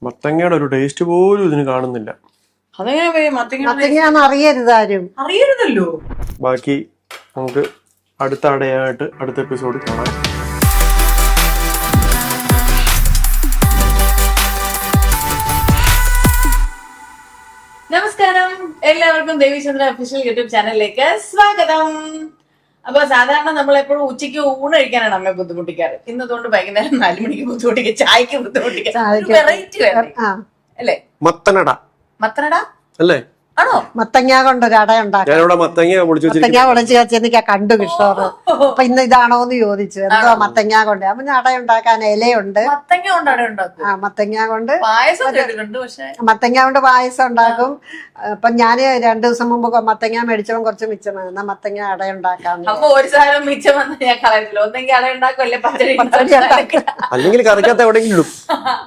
മത്തങ്ങയുടെ ഒരു ടേസ്റ്റ് പോലും ഇതിന് കാണുന്നില്ല. മത്തങ്ങ അറിയരുതല്ലോ. ബാക്കി നമുക്ക് അടുത്ത അടയായിട്ട് അടുത്ത എപ്പിസോഡ് കാണാം. നമസ്കാരം, എല്ലാവർക്കും ദേവിചന്ദ്ര ഒഫീഷ്യൽ യൂട്യൂബ് ചാനലിലേക്ക് സ്വാഗതം. അപ്പൊ സാധാരണ നമ്മൾ എപ്പോഴും ഉച്ചയ്ക്ക് ഊണ് കഴിക്കാനാണ് അമ്മയെ ബുദ്ധിമുട്ടിക്കാറ്. ഇന്നതുകൊണ്ട് വൈകുന്നേരം 4 മണിക്ക് ബുദ്ധിമുട്ടിക്കുക, ചായക്ക് ബുദ്ധിമുട്ടിക്കുക. വെറൈറ്റി അല്ലേ? മത്തനട അല്ലേ? ആണോ? മത്തങ്ങ കൊണ്ടൊരു അട ഉണ്ടാക്കാം. മത്തങ്ങ പൊളിച്ച് വെച്ചെനിക്കാ കണ്ടു കിഷോറ്. അപ്പൊ ഇന്ന് ഇതാണോന്ന് ചോദിച്ചു. എന്തോ മത്തങ്ങ കൊണ്ട്. അപ്പൊ അട ഉണ്ടാക്കാൻ ഇലയുണ്ട്. മത്തങ്ങ കൊണ്ട് അട ഉണ്ടാക്കും. മത്തങ്ങ കൊണ്ട് മത്തങ്ങ കൊണ്ട് പായസം ഉണ്ടാക്കും. അപ്പൊ ഞാന് 2 ദിവസം മുമ്പ് മത്തങ്ങ മേടിച്ചപ്പോ കുറച്ച് മിച്ചം വന്ന മത്തങ്ങ അട ഉണ്ടാക്കാം. അപ്പൊ ഒരു സാധനം മിച്ചം വന്ന് ഞാൻ കളയത്തില്ല. ഒന്നെങ്കിൽ അട ഉണ്ടാക്കുമല്ലേ പച്ചടി, അല്ലെങ്കിൽ കറിക്കകത്ത് എവിടെയെങ്കിലും,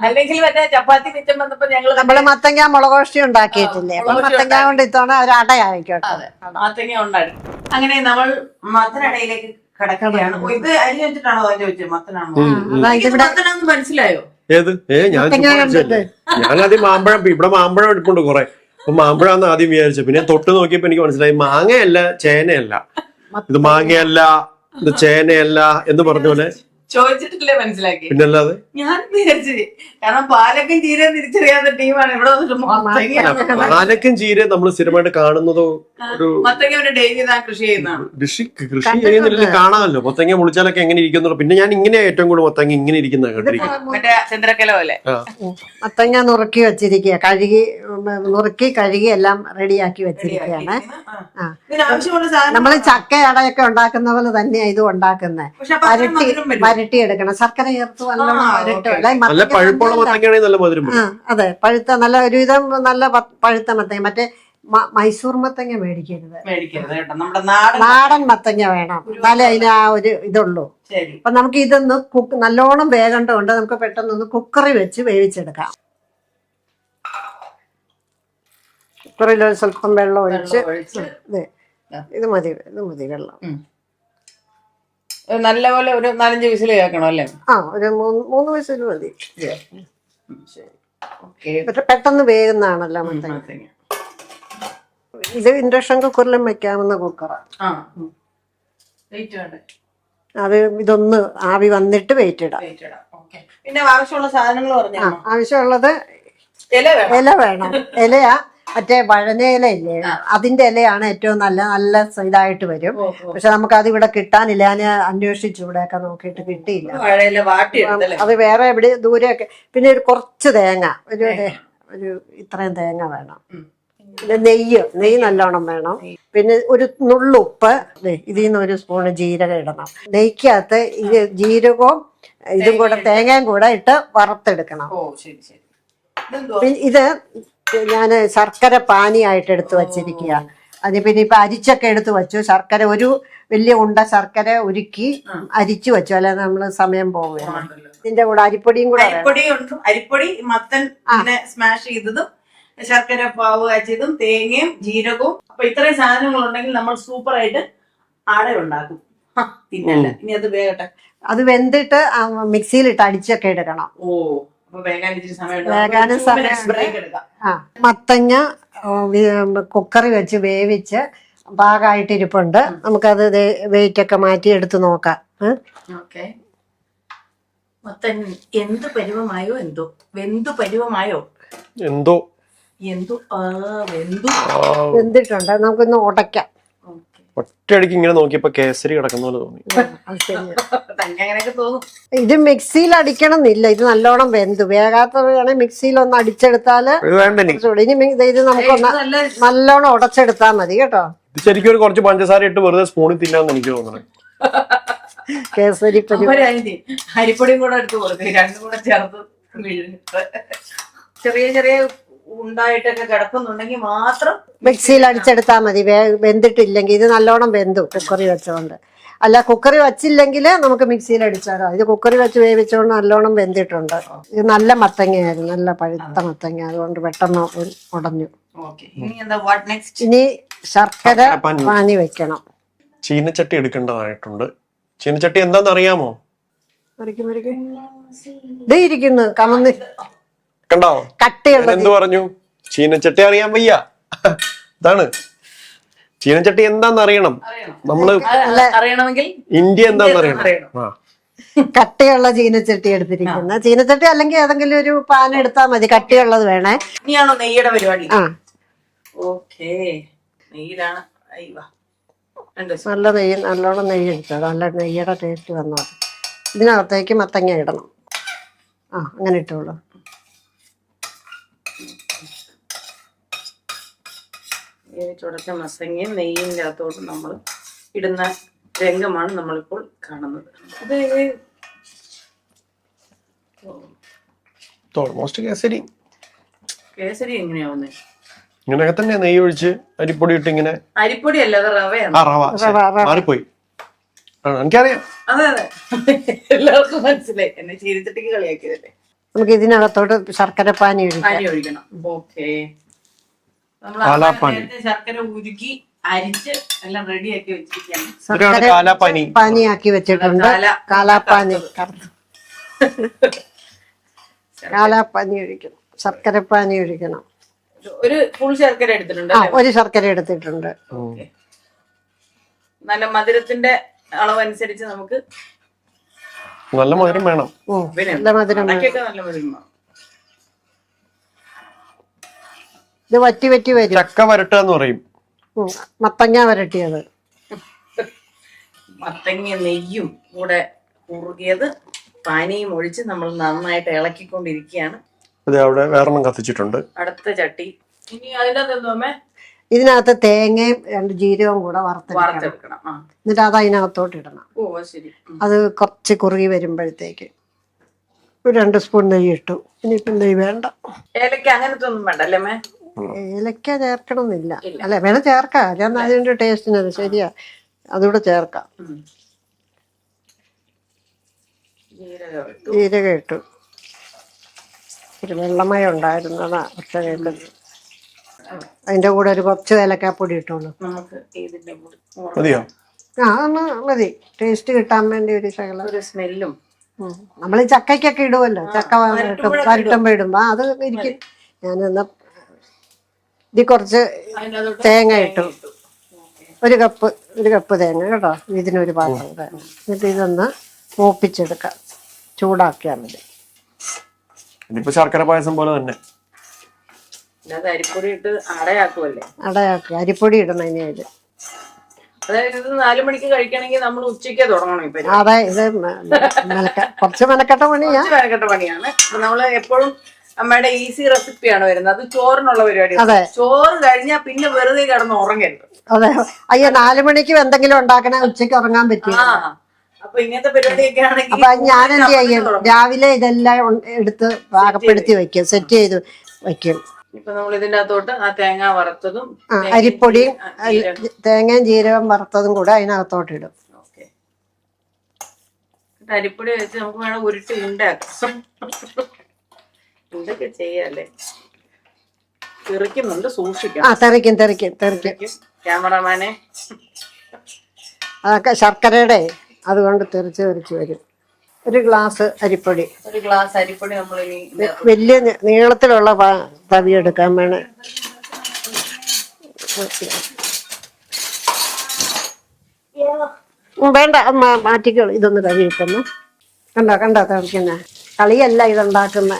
അല്ലെങ്കിൽ മറ്റേ ചപ്പാത്തി മിച്ചം വന്നപ്പോ നമ്മള് മത്തങ്ങ മുളകോഷ്ടി ഉണ്ടാക്കിയിട്ടില്ലേ? അപ്പൊ മത്തങ്ങ കൊണ്ട് ഇത്തവണ ഒരു അടയായിക്കോട്ടെ. മത്തങ്ങ കൊണ്ടാണ്. അങ്ങനെ നമ്മൾ മത്തനടയിലേക്ക് കടക്കുകയാണ്. ഇത് അരി വെച്ചിട്ടാണോ ചോദിച്ചത്? മത്തനാണോ? മനസ്സിലായോ? ഏത്? ഞാനാദ്യം മാമ്പഴം, ഇവിടെ മാമ്പഴം എടുപ്പുണ്ട് കുറെ. അപ്പൊ മാമ്പഴാന്ന് ആദ്യം വിചാരിച്ചു. പിന്നെ തൊട്ട് നോക്കിയപ്പോ എനിക്ക് മനസ്സിലായി മാങ്ങയല്ല, ചേനയല്ല. ഇത് മാങ്ങയല്ല, ഇത് ചേനയല്ല എന്ന് പറഞ്ഞ പോലെ ചോദിച്ചിട്ടില്ലേ മനസ്സിലാക്കി. പിന്നല്ലാതെ ഞാൻ വിചാരിച്ചു, കാരണം പാലക്കും ചീരയും തിരിച്ചറിയാത്ത ടീമാണ് ഇവിടെ വന്നിട്ട്. പാലക്കും ചീരയും നമ്മൾ സ്ഥിരമായിട്ട് കാണുന്നതോ ഒരു മത്തങ്ങ ഡെയിലി കൃഷി ചെയ്യുന്നതാണ്. കൃഷി ചെയ്യുന്നില്ല, കാണാമല്ലോ. മത്തങ്ങ മുളിച്ചാലൊക്കെ എങ്ങനെ ഇരിക്കുന്നു. പിന്നെ ഞാൻ ഇങ്ങനെ ഏറ്റവും കൂടുതൽ മത്തങ്ങ ഇങ്ങനെ ഇരിക്കുന്ന കണ്ടിരിക്കും. മറ്റേ ചന്ദ്രക്കല പോലെ മത്തങ്ങ നുറുക്കി വെച്ചിരിക്കുക. കഴുകി എല്ലാം റെഡിയാക്കി വെച്ചിരിക്കുകയാണ്. നമ്മള് ചക്ക അടയൊക്കെ ഉണ്ടാക്കുന്ന പോലെ തന്നെയാ ഇതും ഉണ്ടാക്കുന്നത്. വരട്ടി എടുക്കണം. ശർക്കര ചേർത്ത് നല്ല പഴുപ്പുള്ള മത്തങ്ങയാണെങ്കിൽ നല്ല മധുരം. അതെ, പഴുത്ത നല്ല ഒരുവിധം നല്ല പഴുത്ത മത്തങ്ങ. മറ്റേ മൈസൂർ മത്തങ്ങ മേടിക്കരുത്. നാടൻ മത്തങ്ങ വേണം. എന്നാലേ അതിന് ആ ഒരു ഇതുള്ളൂ. അപ്പൊ നമുക്ക് ഇതൊന്ന് നല്ലോണം വേകേണ്ടതുകൊണ്ട് നമുക്ക് പെട്ടെന്നൊന്ന് കുക്കറി വെച്ച് വേവിച്ചെടുക്കാം. കുക്കറിൽ സ്വല്പം വെള്ളം ഒഴിച്ച് ഇത് മതി വെള്ളം. നല്ലപോലെ ഒരു 4-5 വിസിൽ കേൾക്കണം അല്ലേ? ഒരു 3 വിസിൽ മതി. പെട്ടെന്ന് വേകുന്നതാണല്ലോ മത്തങ്ങ. ഇത് ഇൻഡക്ഷൻ കുക്കറിലും വെക്കാവുന്ന കുക്കറാണ്. അത് ഇതൊന്ന് ആവി വന്നിട്ട് വെയിറ്റ് ഇടാം. പിന്നെ ആവശ്യമുള്ള സാധനങ്ങൾ പറഞ്ഞു. ആവശ്യമുള്ളത് ഇല വേണം. ഇലയാ മറ്റേ വഴനയില ഇല്ലേ, അതിന്റെ ഇലയാണ് ഏറ്റവും നല്ല ഇതായിട്ട് വരും. പക്ഷെ നമുക്ക് അത് ഇവിടെ കിട്ടാനില്ല. ഞാൻ അന്വേഷിച്ചു, ഇവിടെയൊക്കെ നോക്കിയിട്ട് കിട്ടിയില്ല. അത് വേറെ എവിടെ ദൂരെയൊക്കെ. പിന്നെ ഒരു കുറച്ച് തേങ്ങ, ഒരു ഇത്രയും തേങ്ങ വേണം. പിന്നെ നെയ്യ് നല്ലോണം വേണം. പിന്നെ ഒരു നുള്ളുപ്പ്. ഇതിൽ നിന്ന് 1 സ്പൂണ് ജീരകം ഇടണം. നെയ്ക്കകത്ത് ഇത് ജീരകവും ഇതും കൂടെ തേങ്ങയും കൂടെ ഇട്ട് വറുത്തെടുക്കണം. ഇത് ഞാൻ ശർക്കര പാനിയായിട്ട് എടുത്ത് വച്ചിരിക്കുക. അത് പിന്നെ ഇപ്പൊ അരിച്ചൊക്കെ എടുത്ത് വെച്ചു. ശർക്കര ഒരു വലിയ ഉണ്ട ശർക്കര ഉരുക്കി അരിച്ചു വെച്ചു. അല്ലാതെ നമ്മള് സമയം പോവുകയാണ്. ഇതിന്റെ കൂടെ അരിപ്പൊടിയും കൂടെ, അരിപ്പൊടി മത്തൻ സ്മാഷ് ചെയ്തതും ശർക്കര പാവ് കാച്ചിയതും തേങ്ങയും ജീരകവും. അപ്പൊ ഇത്രയും സാധനങ്ങൾ ഉണ്ടെങ്കിൽ നമ്മൾ സൂപ്പർ ആയിട്ട് അട ഉണ്ടാക്കും. പിന്നല്ല, ഇനി അത് വേകട്ടെ. അത് വെന്തിട്ട് മിക്സിയിലിട്ട് അടിച്ചൊക്കെ എടുക്കണം. വേകാനും സമയം. മത്തങ്ങ കുക്കറി വെച്ച് വേവിച്ച് പാകമായിട്ടിരിപ്പുണ്ട്. നമുക്കത് വെയിറ്റ് ഒക്കെ മാറ്റി എടുത്ത് നോക്കാം. മത്തൻ എന്ത് പരുവമായോ വെന്തിട്ടുണ്ട്. നമുക്കൊന്ന് ഉടയ്ക്കാം. ഒറ്റയടിക്ക് ഇങ്ങനെ നോക്കിയപ്പോ കേസരി കിടക്കുന്ന പോലെ തോന്നി. ഇത് മിക്സിയിൽ അടിക്കണം എന്നില്ല. ഇത് നല്ലോണം വേകാത്തതാണെങ്കിൽ മിക്സിയിൽ ഒന്ന് അടിച്ചെടുത്താല് ഇനി ഇത് നമുക്ക് നല്ലോണം ഉടച്ചെടുത്താൽ മതി കേട്ടോ. ഇത് ശരിക്കും ഒരു കുറച്ച് പഞ്ചസാര ഇട്ട് വെറുതെ സ്പൂണിൽ തിന്നാന്ന് എനിക്ക് തോന്നുന്നത്. കേസരി അരിപ്പൊടിയും കൂടെ എടുത്ത് കൊടുക്കും. രണ്ടും കൂടെ ചേർത്ത് ചെറിയ ഉണ്ടായിട്ടൊക്കെ കിടക്കുന്നുണ്ടെങ്കിൽ മാത്രം മിക്സിയിൽ അടിച്ചെടുത്താൽ മതി. വെന്തിട്ടില്ലെങ്കിൽ ഇത് നല്ലോണം വെന്തു കുക്കറി വെച്ചോണ്ട്. അല്ല, കുക്കറി വച്ചില്ലെങ്കിൽ നമുക്ക് മിക്സിയിൽ അടിച്ചാലോ. ഇത് കുക്കറി വെച്ച് വേവിച്ചോണ്ട് നല്ലോണം വെന്തിട്ടുണ്ട്. ഇത് നല്ല മത്തങ്ങയായിരുന്നു, നല്ല പഴുത്ത മത്തങ്ങ. അതുകൊണ്ട് പെട്ടെന്ന് ഉടഞ്ഞു. ഇനി ശർക്കര പാനി വെക്കണം. ചീനച്ചട്ടി എടുക്കേണ്ടതായിട്ടുണ്ട്. ചീനച്ചട്ടി എന്താന്ന് അറിയാമോ? ഇത് ഇരിക്കുന്നു കമന്ന്. കണ്ടോ കട്ടിയുള്ള എന്ത് പറഞ്ഞു? ചീനച്ചട്ടി അറിയാൻ വയ്യ. ഇതാണ് ചീനച്ചട്ടി എന്താന്ന് അറിയണം. നമ്മള് അറിയണമെങ്കിൽ ഇന്ത്യ എന്താന്ന് അറിയണം. ആ കട്ടിയുള്ള ചീനച്ചട്ടി എടുത്തിരിക്കുന്ന ചീനച്ചട്ടി അല്ലെങ്കിൽ ഏതെങ്കിലും ഒരു പാൻ എടുത്താൽ മതി. കട്ടിയുള്ളത് വേണേ. ഇനിയാണോ നെയ്യുടെ പരിപാടി? ആ ഓക്കേ, നെയ്യിലാണ്. നല്ല നെയ്യ്, നല്ലോണം നെയ്യ് എടുത്തത്. നല്ല നെയ്യുടെ ടേസ്റ്റ് വന്നത്. ഇതിനകത്തേക്ക് മത്തങ്ങ ഇടണം. ആ അങ്ങനെ ഇട്ടോളൂ. ചുടച്ച മത്തങ്ങയും നെയ്യിൻ്റെ അകത്തോട്ട് നമ്മൾ ഇടുന്ന രംഗമാണ് നമ്മളിപ്പോൾ കാണുന്നത്. ഇത് ഓൾമോസ്റ്റ് കേസരി. കേസരി എങ്ങനെയാവുന്നേ? ഇങ്ങനെയൊക്കെ തന്നെ നെയ്യ് ഒഴിച്ച് അരിപ്പൊടി ഇട്ട് ഇങ്ങനെ. അരിപ്പൊടി അല്ല, അത് റവയാണ്. ആ റവ മാറിപ്പോയി. എനിക്കറിയാം. അതെ അതെ, എല്ലാവർക്കും മനസ്സിലായി. എന്നെ ചീരിച്ചട്ടിക്ക് കളിയാക്കിയതല്ലേ. നമുക്ക് ഇതിനകത്തോട്ട് ശർക്കര പാനി ഒഴിക്കണം. ഓക്കെ, ശർക്കര ഉരുക്കി അരിച്ച് എല്ലാം റെഡിയാക്കി വെച്ചിരിക്കുകയാണ്. പാനിയാക്കി വെച്ചിട്ടുണ്ട്. കാലാപ്പാനി കാലാപ്പാനി ഒഴിക്കണം. ശർക്കര പാനി ഒഴിക്കണം. ഒരു ഫുൾ ശർക്കര എടുത്തിട്ടുണ്ട്. ഒരു ശർക്കര എടുത്തിട്ടുണ്ട്. നല്ല മധുരത്തിന്റെ അളവനുസരിച്ച് നമുക്ക് നല്ല മധുരം വേണം. നല്ല മധുരം നല്ല മധുരം വേണം. ഇത് വറ്റി വറ്റി വരും. ചക്ക വരട്ടുക എന്ന് പറയും. മത്തങ്ങ വരട്ടിയത്. മത്തങ്ങ നെയ്യും കൂടെ കുറുകിയത് പാനിയും ഒഴിച്ച് നമ്മൾ നന്നായിട്ട് ഇളക്കിക്കൊണ്ടിരിക്കുകയാണ്. അതെ, അവിടെ വേറെണ്ണം കത്തിച്ചിട്ടുണ്ട്. അടുത്ത ചട്ടി. ഇനി അതിനകത്ത് ഇതിനകത്ത് തേങ്ങയും 2 ജീരകവും കൂടെ വറുത്തെടുക്കണം. എന്നിട്ട് അത് അതിനകത്തോട്ട് ഇടണം. ഓ ശരി. അത് കുറച്ച് കുറുകി വരുമ്പോഴത്തേക്ക് ഒരു 2 സ്പൂൺ നെയ്യ് ഇട്ടു. ഇനിയിപ്പം നെയ്യ് വേണ്ട. ഏലക്ക അങ്ങനത്തെ ഒന്നും വേണ്ട അല്ലേ? ഏലക്ക ചേർക്കണമെന്നില്ല. അല്ല, വേണം ചേർക്കാം. ഞാൻ അതിന്റെ ടേസ്റ്റിന് അത് ശരിയാ, അതുകൂടെ ചേർക്കാം. ജീരകം ഇട്ടു. ഒരു വെള്ളമയം ഉണ്ടായിരുന്നതാ പക്ഷെ കേൾക്കുന്നത്. അതിന്റെ കൂടെ ഒരു കുറച്ച് ഏലക്കാപ്പൊടി ഇട്ടോളൂ. മതിയോ? ആ മതി. ടേസ്റ്റ് കിട്ടാൻ വേണ്ടി ഒരു ശകലം. ഒരു സ്മെല്ലും. നമ്മൾ ഈ ചക്കയ്ക്കൊക്കെ ഇടുമല്ലോ, ചക്ക വരട്ടുമ്പോ ഇടുമ്പോ അത് ഇരിക്കും. ഞാനെന്നാ ഇതിൽ കുറച്ച് തേങ്ങ ഇട്ടു. ഒരു കപ്പ് തേങ്ങ കേട്ടോ. ഇതിനൊരു പാത്രം തേങ്ങ. എന്നിട്ട് ഇതൊന്ന് മൂപ്പിച്ചെടുക്കാം. ചൂടാക്കിയാൽ മതി. ഇതിപ്പോ ശർക്കര പായസം പോലെ തന്നെ. അരിപ്പൊടി ഇട്ട് അടയാക്കുമല്ലേ? അടയാക്കുക. അരിപ്പൊടി ഇടണം ഇനി അതില്. അതായത് 4 മണിക്ക് കഴിക്കണമെങ്കിൽ നമ്മൾ ഉച്ചയ്ക്ക് തുടങ്ങണം. അതെ, ഇത് കുറച്ച് മെനക്കെട്ട പണിയാ. മെനക്കെട്ട പണിയാണ്. നമ്മള് എപ്പോഴും അമ്മയുടെ ഈസി റെസിപ്പിയാണ് വരുന്നത്. അത് ചോറിനുള്ള പരിപാടി. ചോറ് കഴിഞ്ഞാൽ പിന്നെ വെറുതെ കിടന്ന് ഉറങ്ങരുത്. അതെ. അയ്യോ, 4 മണിക്ക് എന്തെങ്കിലും ഉണ്ടാക്കണേ ഉച്ചയ്ക്ക് ഉറങ്ങാൻ പറ്റും. അപ്പൊ ഇങ്ങനത്തെ പരിപാടിയൊക്കെ ആണെങ്കിൽ അപ്പൊ ഞാൻ എന്ത് ചെയ്യും? രാവിലെ ഇതെല്ലാം എടുത്ത് പാകപ്പെടുത്തി വെക്കും, സെറ്റ് ചെയ്ത് വെക്കും. ഇപ്പൊ നമ്മൾ ഇതിന്റെ അകത്തോട്ട് ആ തേങ്ങ വറുത്തതും അരിപ്പൊടിയും തേങ്ങയും ജീരകം വറുത്തതും കൂടെ അതിനകത്തോട്ട് ഇടും. അരിപ്പൊടി വെച്ച് നമുക്ക് വേണം ഉരുട്ടി ഉണ്ടാക്കാം. എന്തൊക്കെ ചെയ്യാല്ലേ? തെറിക്കുന്നുണ്ട്, സൂക്ഷിക്കണം. തെറിക്കും. ക്യാമറമാനെ, അതൊക്കെ ശർക്കരയുടെ അതുകൊണ്ട് തെറിച്ച് വരും. ഒരു ഗ്ലാസ് അരിപ്പൊടി നമ്മൾ വലിയ നീളത്തിലുള്ള തവി എടുക്കാൻ വേണം. വേണ്ട, മാറ്റിക്കോളൂ. ഇതൊന്ന് തവി ഇട്ടുന്നു. കണ്ടോ തിളക്കുന്ന കളിയല്ല ഇതുണ്ടാക്കുന്ന.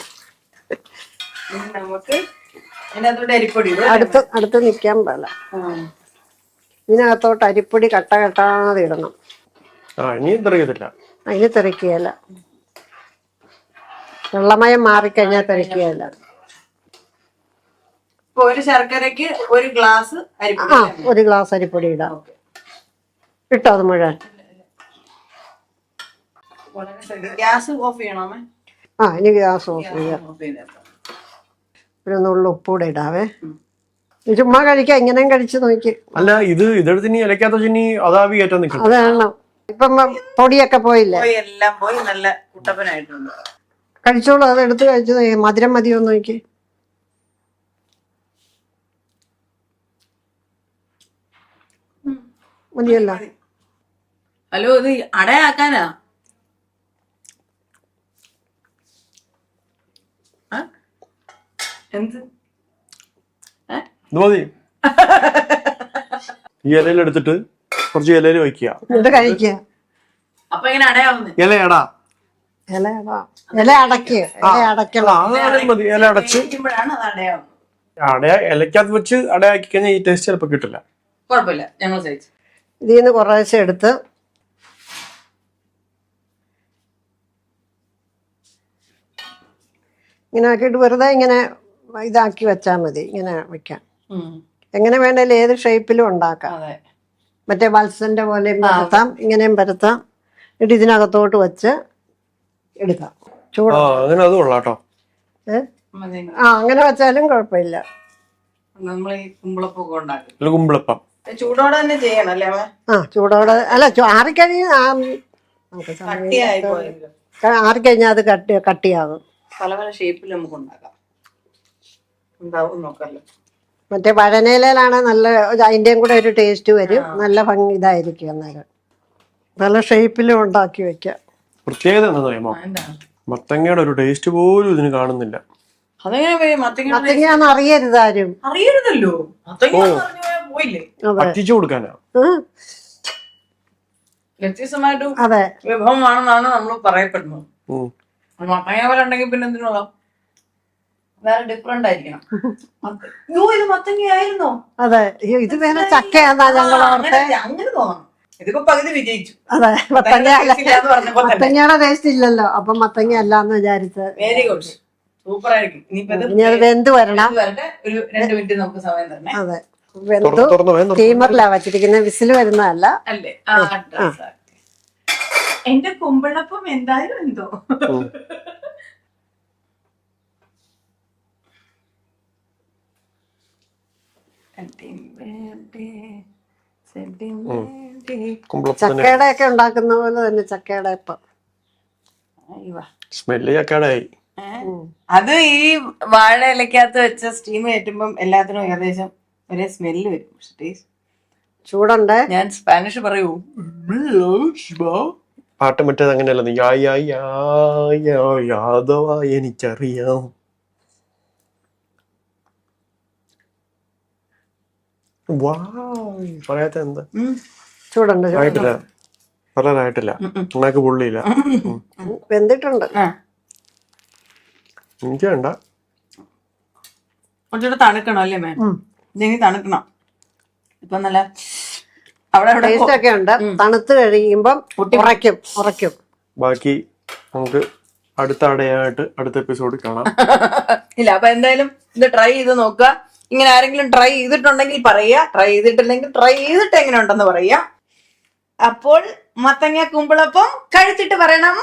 നമുക്ക് അടുത്ത് നിൽക്കാൻ പാടില്ല. ഇതിനകത്തോട്ട് അരിപ്പൊടി കട്ടാതെ ഇടണം. അതിന് തെറിക്കുകയല്ല. വെള്ളമയം മാറിക്കഴിഞ്ഞാൽ തെറിക്കുകയല്ല. ഒരു ശർക്കരക്ക് ഒരു ഗ്ലാസ് അരിപ്പൊടി ഇടാം. ഇട്ടോ അത് മുഴുവൻ. ഗ്യാസ് ഓഫ് ചെയ്യണോ? ഇനി ഗ്യാസ് ഓഫ് ചെയ്യാം. ഒരു നുള്ളു ഉപ്പൂടെ ഇടാവേ. ചുമ്മാ കഴിക്കാം. ഇങ്ങനെയും കഴിച്ചു നോക്കി. അല്ല, ഇതെടുത്ത് ഇനി ഇലക്കാത്ത ചിനി അതാവി കയറ്റാൻ നിൽക്കും. അതാണ്. ഇപ്പം പൊടിയൊക്കെ പോയില്ലേ? എല്ലാം പോയി നല്ല കുട്ടപ്പനായിട്ടുണ്ട്. കഴിച്ചോളൂ. അത് എടുത്ത് കഴിച്ചു. മധുരം മതിയോ നോക്കി. മതിയല്ല. ഹലോ, ഇത് അടയാക്കാനാ? എന്ത് ഇത് മതി. ഈ ഇലയിൽ എടുത്തിട്ട് കുറച്ച് ഇലയിൽ വയ്ക്കുക, എന്നിട്ട് കഴിക്കുക. അപ്പൊ ഇങ്ങനെ അടയാവുന്നേ ഇലയടാ ഇല അടയ്ക്കുക, ഇല അടയ്ക്കണം. മതി. ഇല അടച്ച് ഇരിക്കുമ്പോഴാണ് അത് അടയാവുന്നത്. ഇലക്കകത്ത് വെച്ച് അടയാക്കി കഴിഞ്ഞാൽ ഈ ടേസ്റ്റ് ചിലപ്പോ കിട്ടില്ല. കുഴപ്പമില്ല, ഞങ്ങൾ സഹിച്ചു. ഇതിൽ നിന്ന് കുറേശ്ശെ എടുത്ത് ഇങ്ങനെ ആക്കിയിട്ട് വെറുതെ ഇങ്ങനെ ഇതാക്കി വെച്ചാൽ മതി. ഇങ്ങനെ വെക്കാം, എങ്ങനെ വേണേലും ഏത് ഷേപ്പിലും ഉണ്ടാക്കാം. അതെ, മറ്റേ വത്സന്റെ പോലെയും പരത്താം, ഇങ്ങനെയും പരത്താം. എന്നിട്ട് ഇതിനകത്തോട്ട് വെച്ച് എടുക്കാം. ചൂട് അങ്ങനെ അത് കൊള്ളാട്ടോ. അങ്ങനെ വെച്ചാലും കുഴപ്പമില്ല. നമ്മൾ ഈ കുമ്പളപ്പൊക്കെ ഉണ്ടാക്കും. കുമ്പിളപ്പം ചൂടോടെ തന്നെ ചെയ്യണം അല്ലേ? ചൂടോടെ അല്ല, ആറിക്കഴിഞ്ഞാൽ ആറിക്കഴിഞ്ഞാൽ അത് കട്ടിയാകും. പല പല ഷേപ്പിൽ നമുക്ക് ഉണ്ടാക്കാം. ഉണ്ടാവും നോക്കാമല്ലോ. മറ്റേ വഴനയിലാണ് നല്ല, അതിൻ്റെയും കൂടെ ഒരു ടേസ്റ്റ് വരും. നല്ല ഭംഗി ഇതായിരിക്കും. അന്നേരം പല ഷേപ്പിലും ഉണ്ടാക്കി വെക്കാം. പ്രത്യേകത എന്താണെന്ന് അറിയാമോ? മത്തങ്ങയുടെ ഒരു ടേസ്റ്റ് പോലും ഇതിന് കാണുന്നില്ല. മത്തങ്ങയാന്ന് അറിയരുത് ആരും. അറിയരുതല്ലോ, പോയില്ലേ? പറ്റിച്ചു കൊടുക്കാനാ. വ്യത്യസ്തമായിട്ടും അതെ, വിഭവമാണെന്നാണ് നമ്മൾ പറയപ്പെടുന്നത്. മത്തങ്ങ പോലെ ഉണ്ടെങ്കിൽ പിന്നെ എന്തിനോളാം, വേറെ ഡിഫറെന്റ് ആയിരിക്കണം. ഇത് മത്തങ്ങയായിരുന്നോ? അതെ. ഇത് വേറെ ചക്കയാന്നാ ഞങ്ങൾ ഓർത്തെ. അങ്ങനെ തോന്നണം. ഇതിപ്പോ പകുതി വിജയിച്ചു. അതെ, മത്തങ്ങയുടെ ടേസ്റ്റ് ഇല്ലല്ലോ, അപ്പൊ മത്തങ്ങ അല്ലാന്ന് വിചാരിച്ച്. വെരി ഗുഡ്, സൂപ്പർ ആയിരിക്കും. ഇനി അത് വെന്ത് വരണം. ഒരു 2 മിനിറ്റ് നമുക്ക് സമയം തന്നെ. അതെ, വെന്തു സ്റ്റീമറിലാ വച്ചിരിക്കുന്നത്, വിസിൽ വരുന്നതല്ല. അല്ലേ? എന്റെ കുമ്പളപ്പം എന്തായാലും എന്തോ. ചക്കയുടെ ഒക്കെ ഉണ്ടാക്കുന്ന പോലെ തന്നെ ചക്കയുടെ ഇപ്പം സ്മെല്ല് ചക്കയുടെ ആയി. അത് ഈ വാഴ ഇലക്കകത്ത് വെച്ച സ്റ്റീം കയറ്റുമ്പം എല്ലാത്തിനും ഏകദേശം ഒരേ സ്മെല്ല് വരും. ചൂടുണ്ട്. ഞാൻ സ്പാനിഷ് പറയൂ. പാട്ട് മറ്റേത് അങ്ങനെയല്ല, യാദവ എനിക്കറിയാം. പറയാത്ത എന്താ? ചൂടുണ്ട്. ആയിട്ടില്ല, പറയാനായിട്ടില്ല. ഉണ്ടാക്കി പുള്ളിയില്ല, വെന്തിട്ടുണ്ട്. എനിക്ക് വേണ്ട. കുറച്ചുകൂടെ തണുക്കണം അല്ലേ മേ? ഇല്ലെങ്കിൽ തണുക്കണം. ഇപ്പൊ നല്ല അവിടെ ടേസ്റ്റ് ഒക്കെ ഉണ്ട്. തണുത്ത് കഴിയുമ്പം ഉറയ്ക്കും. ബാക്കി നമുക്ക് അടുത്ത അടയായിട്ട് അടുത്ത എപ്പിസോഡ് കാണാം. ഇല്ല, അപ്പൊ എന്തായാലും ഇത് ട്രൈ ചെയ്ത് നോക്കുക. ഇങ്ങനെ ആരെങ്കിലും ട്രൈ ചെയ്തിട്ടുണ്ടെങ്കിൽ പറയാ, ട്രൈ ചെയ്തിട്ടില്ലെങ്കിൽ ട്രൈ ചെയ്തിട്ട് എങ്ങനെ ഉണ്ടെന്ന് പറയാ. അപ്പോൾ മത്തങ്ങ കുമ്പളപ്പം കഴിച്ചിട്ട് പറയണം.